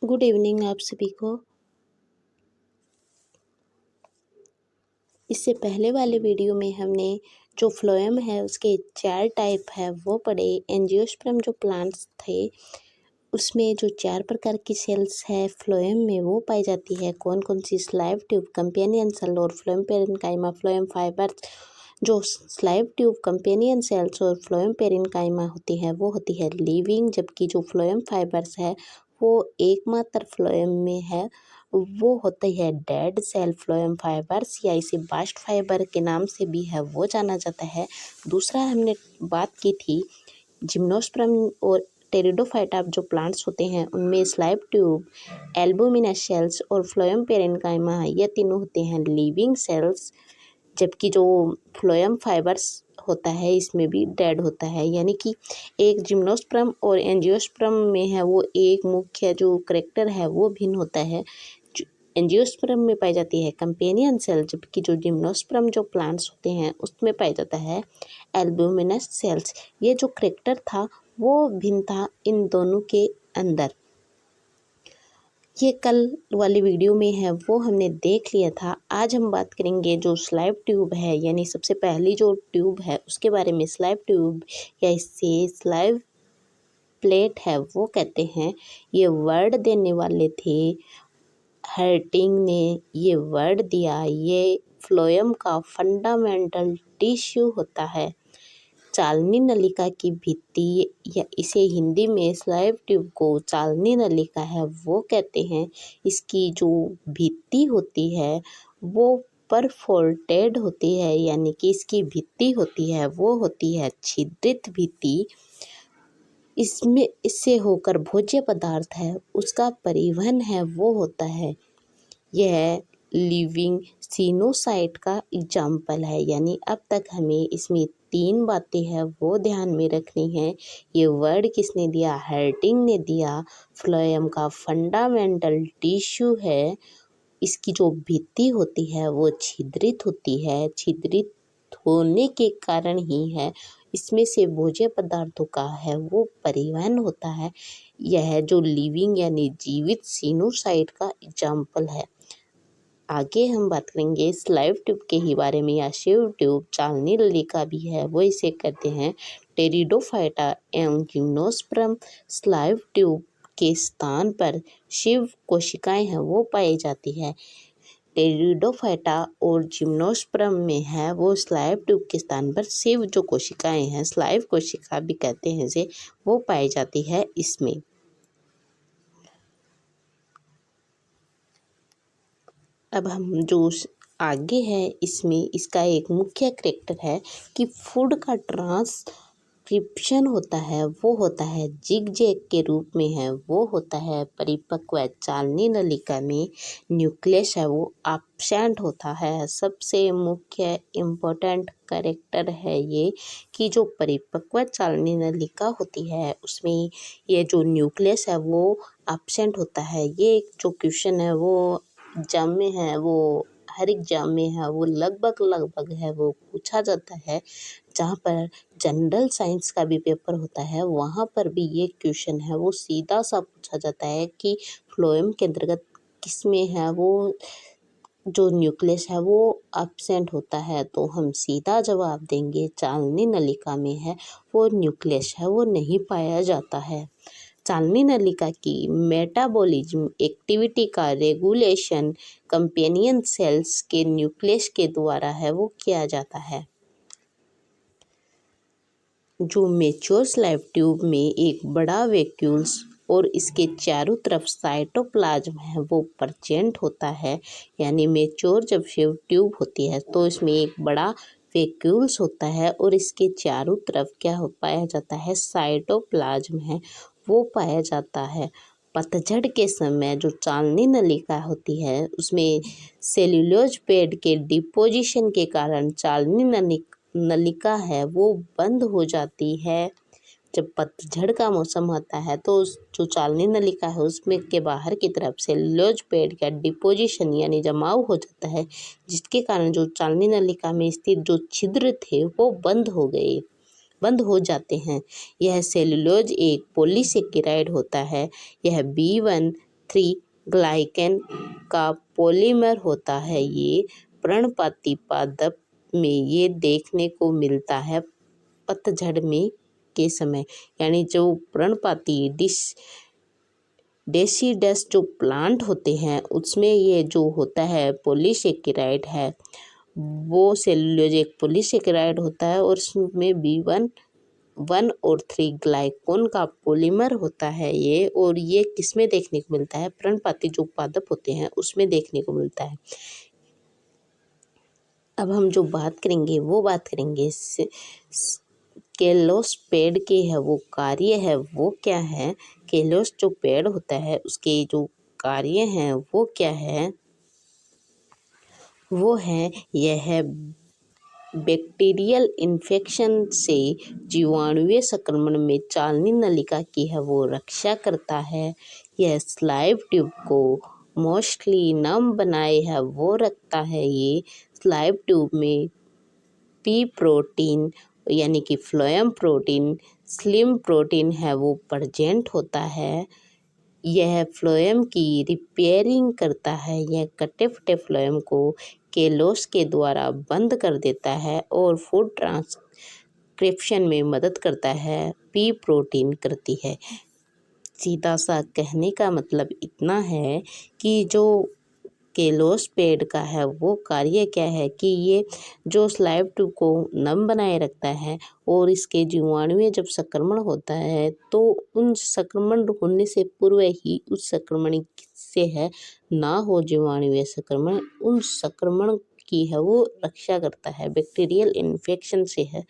Good evening आप सभी को। इससे पहले वाले वीडियो में हमने जो फ्लोएम है उसके 4 टाइप है वो पढ़े। एंजियोस्पर्म जो प्लांट्स थे उसमें जो 4 प्रकार की सेल्स है फ्लोएम में वो पाई जाती है। कौन कौन सी? स्लाइव ट्यूब, कंपेनियन सेल और फ्लोएम पेरेन्काइमा। फ्लोएम फाइबर्स जो स्लाइव ट्यूब, कंपेनियन सेल्स और फ्लोएम पेरेन्काइमा होती है वो होती है लिविंग, जबकि जो फ्लोएम फाइबर्स है वो एकमात्र फ्लोएम में है वो होती है डेड सेल फ्लोएम फाइबर्स, या इसे बास्ट फाइबर के नाम से भी है वो जाना जाता है। दूसरा हमने बात की थी जिम्नोस्पर्म और टेरिडोफाइटा जो प्लांट्स होते हैं उनमें स्लाइव ट्यूब, एल्बुमिनस सेल्स और फ्लोएम पेरेन्काइमा ये तीनों होते हैं लिविंग सेल्स, जबकि जो फ्लोएम फाइबर्स होता है इसमें भी डेड होता है। यानी कि एक जिम्नोस्पर्म और एंजियोस्पर्म में है वो एक मुख्य जो करैक्टर है वो भिन्न होता है। एंजियोस्पर्म में पाई जाती है कंपेनियन सेल, जबकि जो जिम्नोस्पर्म जो प्लांट्स होते हैं उसमें पाया जाता है एल्बुमिनस सेल्स। ये जो करैक्टर था वो भिन्न था इन दोनों के अंदर। ये कल वाली वीडियो में है वो हमने देख लिया था। आज हम बात करेंगे जो स्लाइव ट्यूब है, यानी सबसे पहली जो ट्यूब है उसके बारे में। स्लाइव ट्यूब या इससे स्लाइव प्लेट है वो कहते हैं। ये वर्ड देने वाले थे हर्टिंग ने ये वर्ड दिया। ये फ्लोएम का फंडामेंटल टिश्यू होता है। चालनी नलिका की भित्ति, या इसे हिंदी में स्लाइव ट्यूब को चालनी नलिका है वो कहते हैं। इसकी जो भित्ति होती है वो परफोर्टेड होती है, यानी कि इसकी भित्ति होती है वो होती है छिद्रित भित्ति। इसमें इससे होकर भोज्य पदार्थ है उसका परिवहन है वो होता है। यह लिविंग सीनोसाइट का एग्जाम्पल है। यानी अब तक हमें इसमें 3 बातें हैं वो ध्यान में रखनी है। ये वर्ड किसने दिया? हर्टिंग ने दिया। फ्लोएम का फंडामेंटल टिश्यू है। इसकी जो भित्ति होती है वो छिद्रित होती है। छिद्रित होने के कारण ही है इसमें से भोज्य पदार्थों का है वो परिवहन होता है। यह जो लिविंग यानी जीवित सीनोसाइट का एग्जाम्पल है। आगे हम बात करेंगे स्लाइव ट्यूब के ही बारे में, या शिव ट्यूब चालनी नलिका भी है वो इसे कहते हैं। टेरिडोफाइटा एवं जिम्नोस्पर्म स्लाइव ट्यूब के स्थान पर शिव कोशिकाएं हैं वो पाई जाती है। टेरिडोफाइटा और जिम्नोस्पर्म में है वो स्लाइव ट्यूब के स्थान पर शिव जो कोशिकाएं हैं, स्लाइव कोशिका भी कहते हैं इसे, वो पाई जाती है इसमें। अब हम जो आगे है इसमें इसका एक मुख्य करैक्टर है कि फूड का ट्रांसक्रिप्शन होता है वो होता है जिग जैग के रूप में है वो होता है परिपक्व। चालनी नलिका में न्यूक्लियस है वो एब्सेंट होता है। सबसे मुख्य इम्पोर्टेंट करैक्टर है ये कि जो परिपक्व चालनी नलिका होती है उसमें ये जो न्यूक्लियस है वो एब्सेंट होता है। ये जो क्वेश्चन है वो एग्जाम में है वो हर एग्जाम में है वो लगभग है वो पूछा जाता है। जहाँ पर जनरल साइंस का भी पेपर होता है वहाँ पर भी ये क्वेश्चन है वो सीधा सा पूछा जाता है कि फ्लोएम के अंतर्गत किसमें है वो जो न्यूक्लियस है वो एब्सेंट होता है। तो हम सीधा जवाब देंगे चालनी नलिका में है वो न्यूक्लियस है वो नहीं पाया जाता है। चालनी नलिका की मेटाबॉलिज्म एक्टिविटी का रेगुलेशन कंपेनियन सेल्स के न्यूक्लियस के द्वारा है वो किया जाता है। जो मेच्योर स्लाइव ट्यूब में एक बड़ा वैक्यूल्स और इसके चारों तरफ साइटोप्लाज्म है वो प्रेजेंट होता है। यानी मेच्योर जब शिव ट्यूब होती है तो इसमें एक बड़ा वैक्यूल्स होता है और इसके चारों तरफ क्या पाया जाता है? साइटोप्लाज्म है वो पाया जाता है। पतझड़ के समय जो चालनी नलिका होती है उसमें सेल्यूलोज पेड के डिपोजिशन के कारण चालनी नलिका है वो बंद हो जाती है। जब पतझड़ का मौसम होता है तो जो चालनी नलिका है उसमें के बाहर की तरफ सेल्यूलोज पेड का डिपोजिशन यानी जमाव हो जाता है, जिसके कारण जो चालनी नलिका में स्थित जो छिद्र थे वो बंद हो जाते हैं। यह सेल्यूलोज एक पॉलीसेकेराइड होता है। यह B1 3 ग्लाइकेन का पॉलीमर होता है। ये पर्णपाती पादप में ये देखने को मिलता है पतझड़ में के समय, यानी जो पर्णपाती डेसिडस जो प्लांट होते हैं उसमें ये जो होता है पॉलीसेकेराइड है, वो सेलुलोज एक पॉलीसेकेराइड होता है और उसमें B1 और 3 ग्लाइकोन का पॉलीमर होता है ये। और ये किसमें देखने को मिलता है? पर्णपाती जो पादप होते हैं उसमें देखने को मिलता है। अब हम जो बात करेंगे वो बात करेंगे केलोस पेड़ के है वो कार्य है वो क्या है। केलोस जो पेड़ होता है उसके जो कार्य हैं वो क्या है, वो है यह बैक्टीरियल इन्फेक्शन से जीवाणुवीय संक्रमण में चालनी नलिका की है वो रक्षा करता है। यह स्लाइव ट्यूब को मोस्टली नम बनाए है वो रखता है। ये स्लाइव ट्यूब में पी प्रोटीन यानी कि फ्लोएम प्रोटीन, स्लिम प्रोटीन है वो प्रेजेंट होता है। यह फ्लोएम की रिपेयरिंग करता है। यह कटे फटे फ्लोएम को केलोस के द्वारा बंद कर देता है और फूड ट्रांसक्रिप्शन में मदद करता है। पी प्रोटीन करती है। सीधा सा कहने का मतलब इतना है कि जो केलोस पेड़ का है वो कार्य क्या है कि ये जो स्लाइव ट्यूब को नम बनाए रखता है और इसके जीवाणु जब संक्रमण होता है तो उन संक्रमण होने से पूर्व ही उस संक्रमण से है ना हो जीवाणु संक्रमण, उन संक्रमण की है वो रक्षा करता है। बैक्टीरियल इन्फेक्शन से है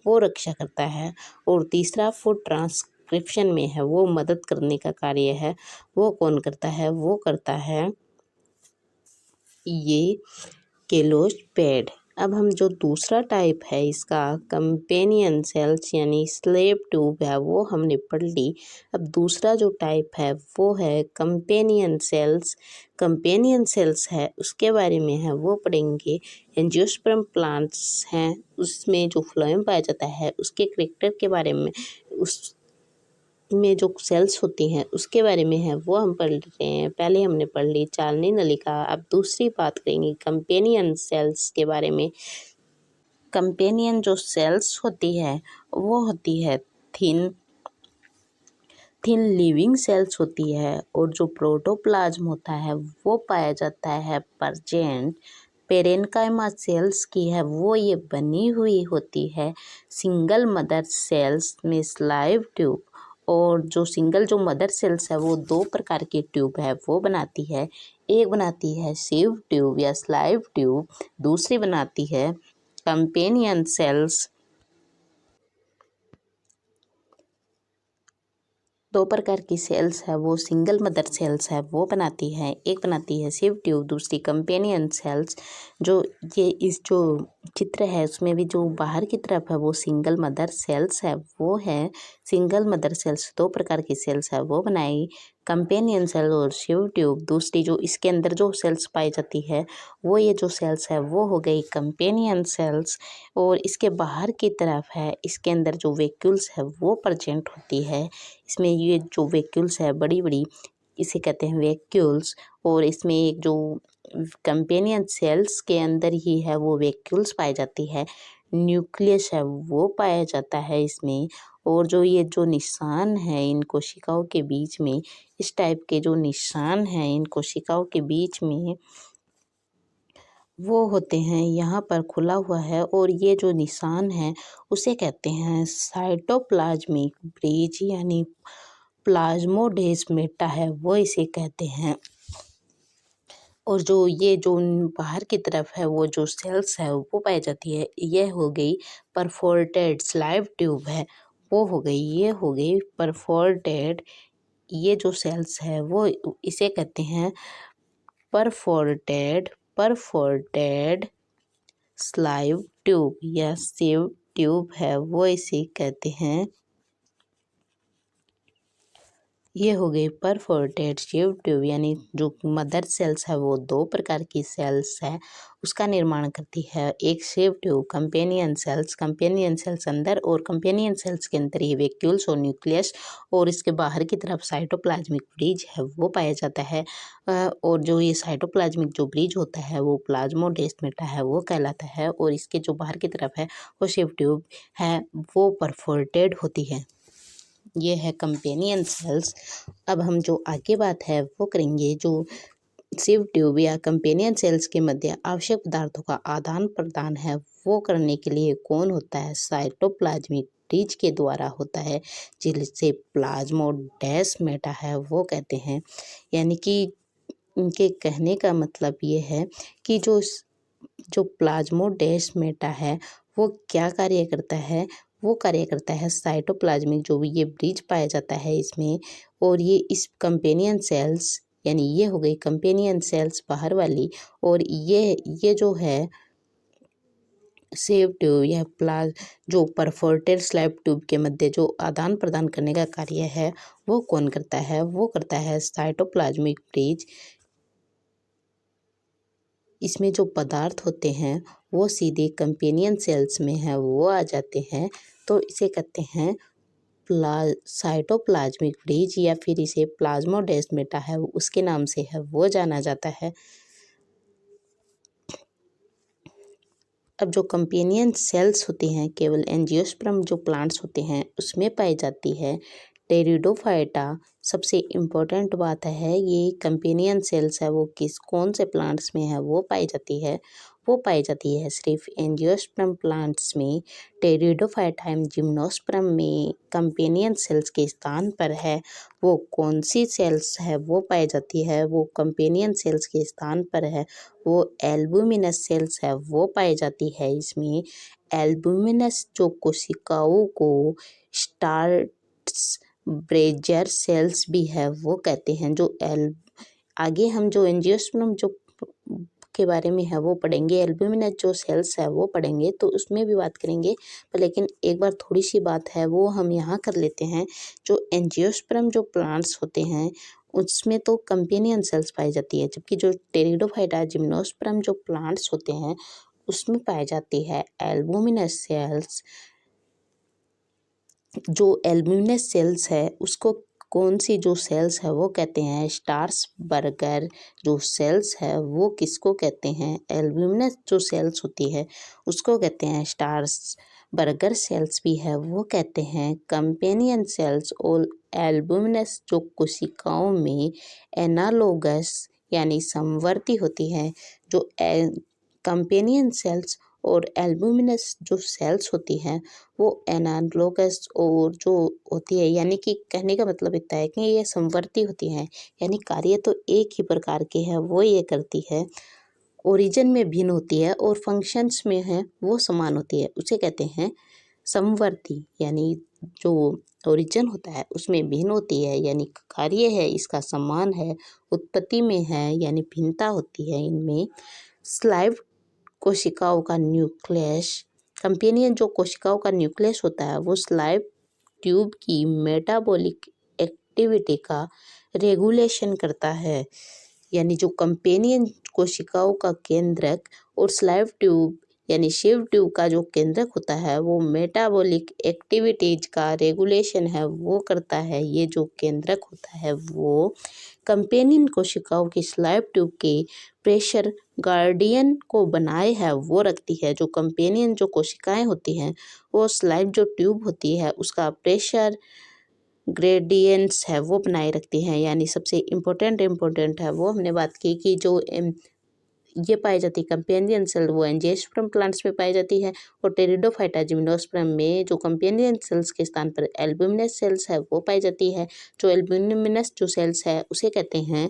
वो रक्षा करता है। और तीसरा फूड ट्रांसक्रिप्शन में है वो मदद करने का कार्य है। वो कौन करता है? वो करता है ये केलोस पेड़। अब हम जो दूसरा टाइप है इसका कंपेनियन सेल्स यानी स्लेव ट्यूब है वो हमने पढ़ ली। अब दूसरा जो टाइप है वो है कंपेनियन सेल्स। कंपेनियन सेल्स है उसके बारे में है वो पढ़ेंगे। एंजियोस्पर्म प्लांट्स हैं उसमें जो फ्लोएम पाया जाता है उसके कैरेक्टर के बारे में, उस में जो सेल्स होती हैं उसके बारे में है वो हम पढ़ रहे हैं। पहले हमने पढ़ ली चालनी नलिका, अब दूसरी बात करेंगे कंपेनियन सेल्स के बारे में। कंपेनियन जो सेल्स होती है वो होती है थिन लिविंग सेल्स होती है। और जो प्रोटोप्लाज्म होता है वो पाया जाता है प्रेजेंट। पेरेन्काइमा सेल्स की है वो ये बनी हुई होती है। सिंगल मदर सेल्स में स्लाइव ट्यूब, और जो सिंगल जो मदर सेल्स है वो 2 प्रकार की ट्यूब है वो बनाती है। एक बनाती है सिव ट्यूब या स्लाइव ट्यूब, दूसरी बनाती है कंपेनियन सेल्स। 2 प्रकार की सेल्स है वो सिंगल मदर सेल्स है वो बनाती है। एक बनाती है सिव ट्यूब, दूसरी कंपेनियन सेल्स। जो ये इस जो चित्र है उसमें भी जो बाहर की तरफ है वो सिंगल मदर सेल्स है वो है। सिंगल मदर सेल्स 2 प्रकार की सेल्स है वो बनाई, कंपेनियन सेल और सिव ट्यूब। दूसरी जो इसके अंदर जो सेल्स पाई जाती है वो ये जो सेल्स है वो हो गई कंपेनियन सेल्स। और इसके बाहर की तरफ है इसके अंदर जो वैक्यूल्स है वो प्रेजेंट होती है। इसमें ये जो वैक्यूल्स है बड़ी बड़ी इसे कहते हैं वैक्यूल्स। और इसमें एक जो कंपेनियन सेल्स के अंदर ही है वो वैक्यूल्स पाई जाती है। न्यूक्लियस है वो पाया जाता है इसमें। और जो ये जो निशान है इन कोशिकाओं के बीच में, इस टाइप के जो निशान हैं इन कोशिकाओं के बीच में वो होते हैं, यहाँ पर खुला हुआ है। और ये जो निशान है उसे कहते हैं साइटोप्लाज्मिक ब्रिज यानी प्लाज्मोडेस्माटा है वो इसे कहते हैं। और जो ये जो बाहर की तरफ है वो जो सेल्स है वो पाई जाती है, यह हो गई परफोर्टेड स्लाइव ट्यूब है वो हो गई, ये हो गई परफोर्टेड। ये जो सेल्स है वो इसे कहते हैं परफोर्टेड स्लाइव ट्यूब या सिव ट्यूब है वो इसे कहते हैं। ये हो गई परफोरेटेड शेव ट्यूब, यानी जो मदर सेल्स है वो दो प्रकार की सेल्स है उसका निर्माण करती है। एक शेव ट्यूब कंपेनियन सेल्स अंदर और कंपेनियन सेल्स के अंदर ही वैक्यूल्स और न्यूक्लियस और इसके बाहर की तरफ साइटोप्लाज्मिक ब्रिज है वो पाया जाता है। और जो ये साइटोप्लाज्मिक जो ब्रिज होता है वो प्लाज्मोडेस्माटा है वो कहलाता है, और इसके जो बाहर की तरफ है वो शेव ट्यूब है वो परफोरेटेड होती है। ये है कंपेनियन सेल्स। अब हम जो आगे बात है वो करेंगे जो सिव ट्यूब या कंपेनियन सेल्स के मध्य आवश्यक पदार्थों का आदान प्रदान है वो करने के लिए कौन होता है, साइटोप्लाज्मिक ब्रिज के द्वारा होता है, जिसे प्लाज्मोडेस्माटा है वो कहते हैं। यानी कि इनके कहने का मतलब ये है कि जो प्लाज्मोडेस्माटा है वो क्या कार्य करता है, वो कार्य करता है साइटोप्लाज्मिक जो भी ये ब्रिज पाया जाता है इसमें, और ये इस कंपेनियन सेल्स यानी ये हो गई कंपेनियन सेल्स बाहर वाली, और ये जो है सेव ट्यूब या जो परफोरेटेड स्लैब ट्यूब के मध्य जो आदान प्रदान करने का कार्य है वो कौन करता है, वो करता है साइटोप्लाज्मिक ब्रिज। इसमें जो पदार्थ होते हैं वो सीधे कंपेनियन सेल्स में है वो आ जाते हैं, तो इसे कहते हैं साइटोप्लाज्मिक ब्रिज, या फिर इसे प्लाज्मोडेस्माटा है उसके नाम से है वो जाना जाता है। अब जो कंपेनियन सेल्स होती हैं केवल एंजियोस्पर्म जो प्लांट्स होते हैं उसमें पाई जाती है। टेरिडोफाइटा सबसे इम्पोर्टेंट बात है, ये कंपेनियन सेल्स है वो कौन से प्लांट्स में है वो पाई जाती है, वो पाई जाती है सिर्फ एंजियोस्पर्म प्लांट्स में। टेरिडोफाइटा एंड जिम्नोस्पर्म में कंपेनियन सेल्स के स्थान पर है वो कौन सी सेल्स है वो पाई जाती है, वो कंपेनियन सेल्स के स्थान पर है वो एल्बुमिनस सेल्स है वो पाई जाती है। इसमें एल्बुमिनस जो कोशिकाओं को स्टार्स ब्रेजर सेल्स भी है वो कहते हैं। आगे हम जो एंजियोस्पर्म जो के बारे में है वो पढ़ेंगे, एल्बुमिनस जो सेल्स है वो पढ़ेंगे तो उसमें भी बात करेंगे, पर लेकिन एक बार थोड़ी सी बात है वो हम यहाँ कर लेते हैं। जो एंजियोस्पर्म जो प्लांट्स होते हैं उसमें तो कंपेनियन सेल्स पाई जाती है, जबकि जो टेरिडोफाइटा जिम्नोस्पर्म जो प्लांट्स होते हैं उसमें पाई जाती है एल्बुमिनस सेल्स। जो एल्बुमिनस सेल्स है उसको कौन सी जो सेल्स है वो कहते हैं स्टार्स बर्गर जो सेल्स है वो किसको कहते हैं, एल्बुमिनस जो सेल्स होती है उसको कहते हैं स्टार्स बर्गर सेल्स भी है वो कहते हैं कंपेनियन सेल्स। और एल्बुमिनस जो कोशिकाओं में एनालोगस यानी समवर्ती होती है, जो कंपेनियन सेल्स और एल्बुमिनस जो सेल्स होती हैं वो एनालोगस और जो होती है, यानी कि कहने का मतलब इतना है कि ये समवर्ती होती हैं, यानी कार्य तो एक ही प्रकार के हैं वो ये करती है, ओरिजिन में भिन्न होती है और फंक्शंस में है वो समान होती है, उसे कहते हैं समवर्ती। यानी जो ओरिजिन होता है उसमें भिन्न होती है यानी कार्य है इसका समान है, उत्पत्ति में है यानी भिन्नता होती है इनमें। स्लाइव कोशिकाओं का न्यूक्लियस, कंपेनियन जो कोशिकाओं का न्यूक्लियस होता है वो स्लाइव ट्यूब की मेटाबॉलिक एक्टिविटी का रेगुलेशन करता है। यानी जो कंपेनियन कोशिकाओं का केंद्रक और स्लाइव ट्यूब यानी शिव ट्यूब का जो केंद्रक होता है वो मेटाबॉलिक एक्टिविटीज का रेगुलेशन है वो करता है। ये जो केंद्रक होता है वो कंपेनियन कोशिकाओं की स्लाइव ट्यूब के प्रेशर गार्डियन को बनाए है वो रखती है। जो कंपेनियन जो कोशिकाएं होती हैं वो स्लाइव जो ट्यूब होती है उसका प्रेशर ग्रेडियंट्स है वो बनाए रखती हैं। यानी सबसे इम्पोर्टेंट है वो हमने बात की कि जो ये पाई जाती है कंपेनियन सेल वो एंजियोस्पर्म प्लांट्स में पाई जाती है, और टेरिडोफाइटा जिम्नोस्पर्म में जो कंपेनियन सेल्स के स्थान पर एल्बुमिनस सेल्स है वो पाई जाती है। जो एल्बुमिनस जो सेल्स है उसे कहते हैं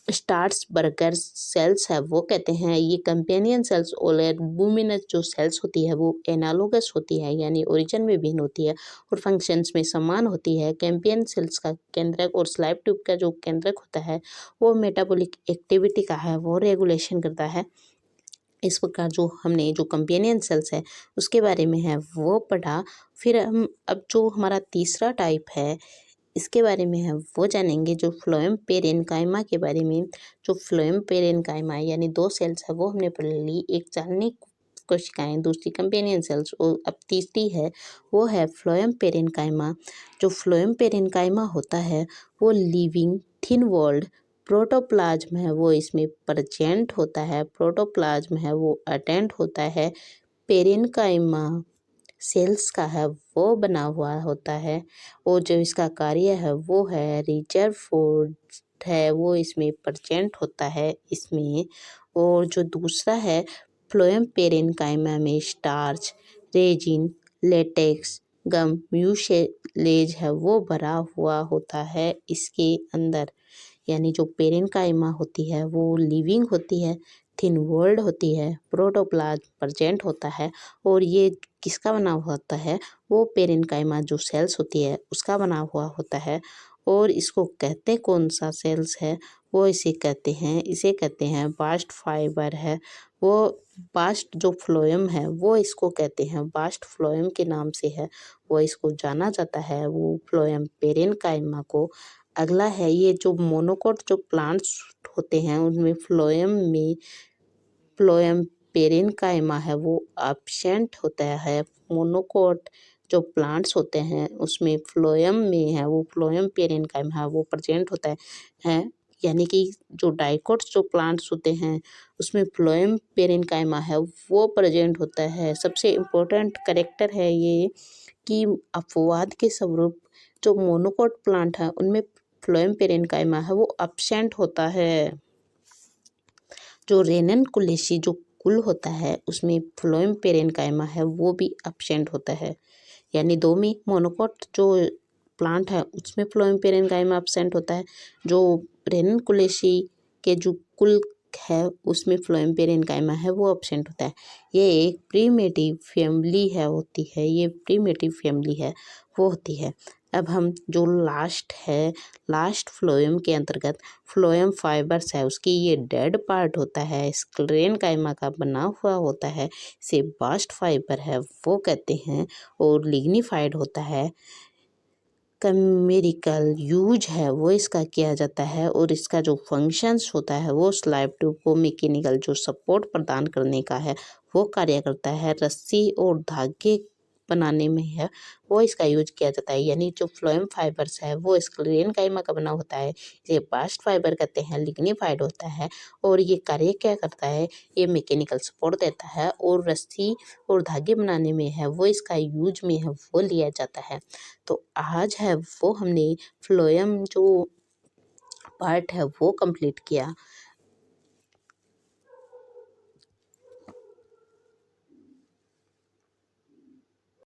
स्टार्स बर्गर सेल्स है वो कहते हैं। ये कंपेनियन सेल्स और एल्बुमिनस जो सेल्स होती है वो एनालोगस होती है यानी ओरिजिन में भिन्न होती है और फंक्शंस में समान होती है। कंपेनियन सेल्स का केंद्रक और स्लाइव ट्यूब का जो केंद्रक होता है वो मेटाबॉलिक एक्टिविटी का है वो रेगुलेशन करता है। इस प्रकार जो हमने जो कंपेनियन सेल्स है उसके बारे में है वो पढ़ा। फिर हम अब जो हमारा तीसरा टाइप है इसके बारे में है वो जानेंगे। जो फ्लोएम पेरेन्काइमा के बारे में, जो फ्लोएम पेरेन्काइमा यानी 2 सेल्स है वो हमने पढ़ ली। एक चालनी कोशिकाएं, दूसरी कंपेनियन सेल्स और अब तीसरी है वो है फ्लोएम पेरेन्काइमा। जो फ्लोएम पेरेन्काइमा होता है वो लिविंग थिन वॉल्ड प्रोटोप्लाज्म है वो इसमें प्रेजेंट होता है। प्रोटोप्लाज्म है वो अटेंड होता है। पेरेन्काइमा सेल्स का है वो बना हुआ होता है और जो इसका कार्य है वो है रिजर्व फूड है वो इसमें प्रेजेंट होता है इसमें। और जो दूसरा है फ्लोएम पेरेन्काइमा में स्टार्च, रेजिन, लेटेक्स, गम, म्यूसिलेज है वो भरा हुआ होता है इसके अंदर। यानी जो पेरेन्काइमा होती है वो लिविंग होती है, थिन वॉल्ड होती है, प्रोटोप्लाज्म प्रेजेंट होता है और ये किसका बना हुआ होता है वो पेरेन्काइमा जो सेल्स होती है उसका बना हुआ होता है। और इसको कहते कौन सा सेल्स है वो इसे कहते हैं बास्ट फाइबर है वो। बास्ट जो फ्लोएम है वो इसको कहते हैं, बास्ट फ्लोएम के नाम से है वो इसको जाना जाता है वो फ्लोएम पेरेन्काइमा को। अगला है ये जो मोनोकोट जो प्लांट्स होते हैं उनमें फ्लोएम पेरेन्काइमा है वो एब्सेंट होता है। मोनोकोट जो प्लांट्स होते हैं उसमें फ्लोएम में है वो फ्लोएम पेरेन्काइमा है वो प्रेजेंट होता है। यानी कि जो डाइकोट्स जो प्लांट्स होते हैं उसमें फ्लोएम पेरेन्काइमा है वो प्रेजेंट होता है। सबसे इम्पोर्टेंट कैरेक्टर है ये कि अपवाद के स्वरूप जो मोनोकोट प्लांट है उनमें फ्लोएम पेरेन्काइमा है वो एब्सेंट होता है। जो रेननकुलेसी जो कुल होता है उसमें फ्लोएम पेरेन्काइमा है वो भी एब्सेंट होता है। यानी 2 में मोनोकोट जो प्लांट है उसमें फ्लोएम पेरेन्काइमा एब्सेंट होता है। जो रेननकुलेसी के जो कुल है उसमें फ्लोएम पेरेन्काइमा है वो एब्सेंट होता है। ये एक प्रीमेटिव फैमिली है होती है, ये प्रीमेटिव फैमिली है वो होती है। अब हम जो लास्ट फ्लोएम के अंतर्गत फ्लोएम फाइबर्स है उसकी ये डेड पार्ट होता है, स्क्लेरेन्काइमा का बना हुआ होता है, इसे बास्ट फाइबर है वो कहते हैं और लिग्निफाइड होता है। केमिकल यूज है वो इसका किया जाता है और इसका जो फंक्शंस होता है वो स्लाइव ट्यूब को मैकेनिकल जो सपोर्ट प्रदान करने का है वो कार्य करता है। रस्सी और धागे बनाने में है वो इसका यूज किया जाता है। यानी जो फ्लोएम फाइबर्स है वो स्क्लेरेन्काइमा का बना होता है, इसे बास्ट फाइबर कहते हैं, लिग्निफाइड होता है और ये कार्य क्या करता है, ये मैकेनिकल सपोर्ट देता है और रस्सी और धागे बनाने में है वो इसका यूज में है वो लिया जाता है। तो आज है वो हमने फ्लोएम जो पार्ट है वो कंप्लीट किया।